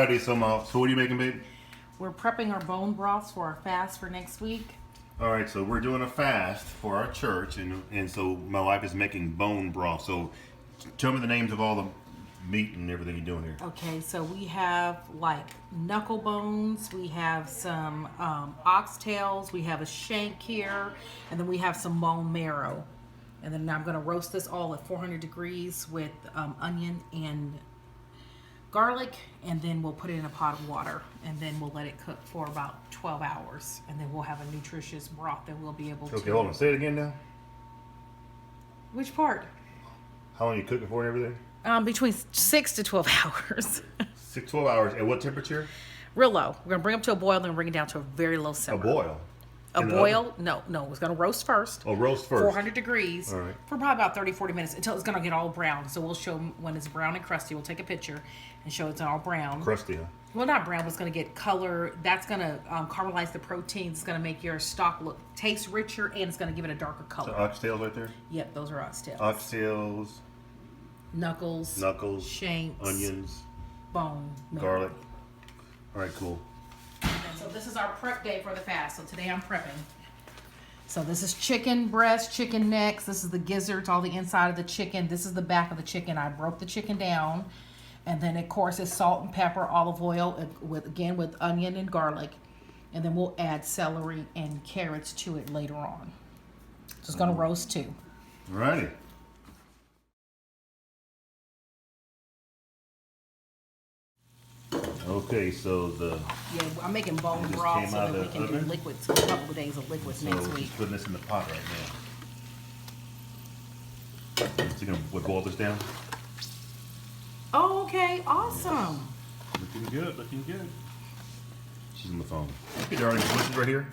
Alrighty, so what are you making, babe? We're prepping our bone broths for our fast for next week. Alright, so we're doing a fast for our church, and so my wife is making bone broth. So tell me the names of all the meat and everything you're doing here. Okay, so we have like knuckle bones, we have some oxtails, we have a shank here, and then we have some bone marrow. And then I'm going to roast this all at 400 degrees with onion and garlic, and then we'll put it in a pot of water, and then we'll let it cook for about 12 hours, and then we'll have a nutritious broth that we'll be able to... Okay, hold on. Say it again now. Which part? How long you cook it for and everything? Between 6 to 12 hours. 12 hours. At what temperature? Real low. We're going to bring it to a boil, then bring it down to a very low simmer. A boil? A boil? No. It's going to roast first. Oh, roast first. 400 degrees. All right. For probably about 30, 40 minutes until it's going to get all brown. So we'll show when it's brown and crusty. We'll take a picture and show it's all brown. Crusty, huh? Well, not brown, but it's going to get color. That's going to caramelize the proteins. It's going to make your stock taste richer, and it's going to give it a darker color. So oxtails right there? Yep, those are oxtails. Oxtails. Knuckles. Shanks. Onions. Bone. Garlic. All right, cool. And so this is our prep day for the fast. So today I'm prepping. So this is chicken breast, chicken necks. This is the gizzards, all the inside of the chicken. This is the back of the chicken. I broke the chicken down. And then, of course, it's salt and pepper, olive oil, with onion and garlic. And then we'll add celery and carrots to it later on. So it's going to roast too. All righty. Okay, so Yeah, I'm making bone broth so that we can do liquids, a couple of days of liquids next week. Just putting this in the pot right now. So you're gonna boil this down? Oh, okay, awesome. Looking good, looking good. She's on the phone. Okay, darling, this is right here.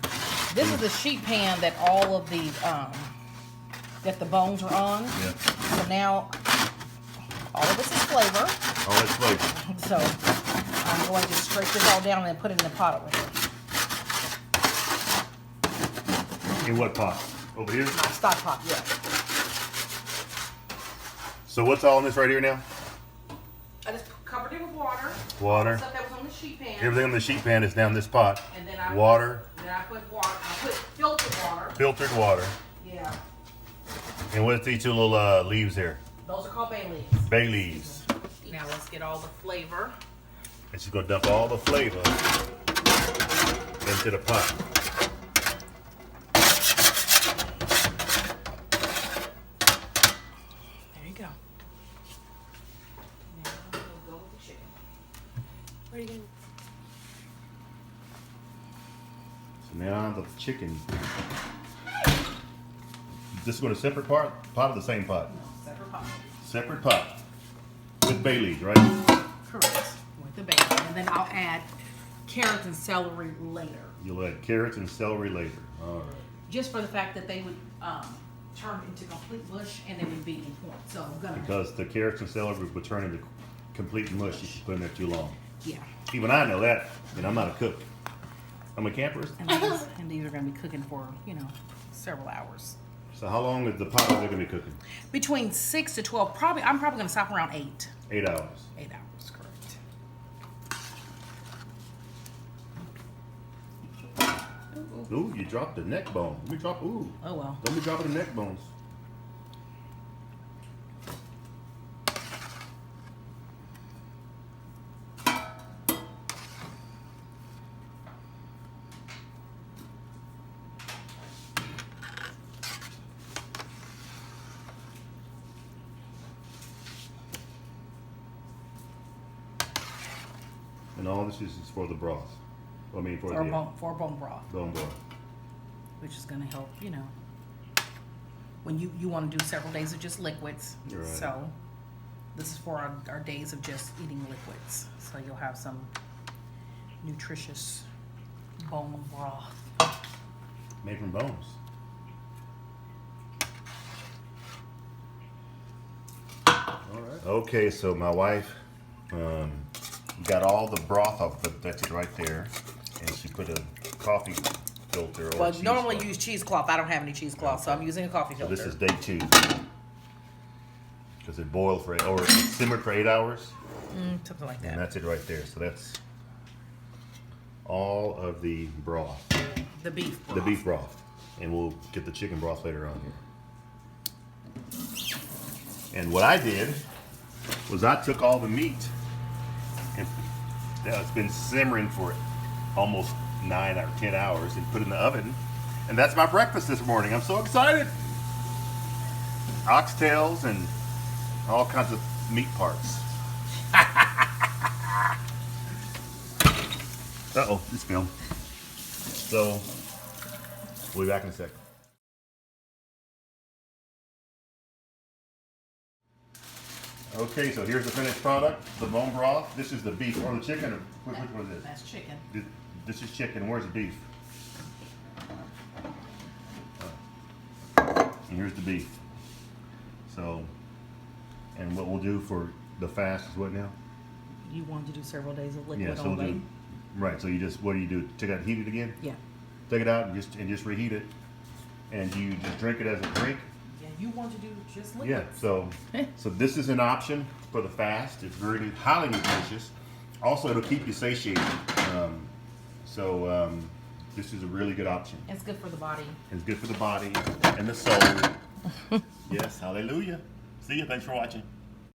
This is the sheet pan that all of the that the bones are on. Yeah. So now all of this is flavor. All that's flavor. So I'm going to scrape this all down and put it in the pot over here. In what pot? Over here? My stock pot, yeah. So what's all in this right here now? I just covered it with water. Water. Stuff that was on the sheet pan. Everything on the sheet pan is down this pot. And then I water. Then I put water. I put filtered water. Filtered water. Yeah. And what's these two little leaves here? Those are called bay leaves. Bay leaves. Now let's get all the flavor. And she's gonna dump all the flavor into the pot. There you go. Now we'll go with the chicken. Where are you going? So now the chicken. This is going to separate pot or the same pot? No, separate pot. Separate pot. With bay leaves, right? Correct. With the bacon. And then I'll add carrots and celery later. You'll add carrots and celery later. All right. Just for the fact that they would turn into complete mush and they would be in point. So I'm gonna. Because the carrots and celery would turn into complete mush if you put in there too long. Yeah. Even I know that, and I'm not a cook. I'm a camper. And these are gonna be cooking for, several hours. So how long is the pot are they going to be cooking? Between 6 to 12. I'm probably gonna stop around 8. 8 hours. 8 hours, correct. Ooh, you dropped the neck bone. Let me drop. Ooh. Oh well. Don't be dropping the neck bones. And all this is for the broth. I mean, for For bone broth, bone broth. which is gonna help, when you want to do several days of just liquids. Right. So this is for our days of just eating liquids. So you'll have some nutritious bone broth. Made from bones. All right. Okay, so my wife got all the broth off that's it right there, and she put a coffee filter. Well, normally use cheesecloth. I don't have any cheesecloth, so I'm using a coffee So filter. this is day 2 because it boiled for 8 hours. It simmered for 8 hours. Something like And that. that's it right there. So that's all of the broth, The beef broth. the beef broth. And we'll get the chicken broth later on here. And what I did was I took all the meat, and it's been simmering for almost 9 or 10 hours, and put it in the oven. And that's my breakfast this morning. I'm so excited. Oxtails and all kinds of meat parts. Uh-oh, it's film. So, we'll be back in a sec. Okay, so here's the finished product, the bone broth. This is the beef or the chicken, or which one is this? That's chicken. This is chicken. Where's the beef? And here's the beef. So, and what we'll do for the fast is what now? You want to do several days of liquid Yeah, so we'll only. do, right, so you just, what do? Take it out and heat it again? Yeah. Take it out and just reheat it. And you just drink it as a drink? Yeah, you want to do just liquid. Yeah, so this is an option for the fast. It's very highly nutritious. Also, it'll keep you satiated. This is a really good option. It's good for the body. It's good for the body and the soul. Yes, hallelujah. See you. Thanks for watching.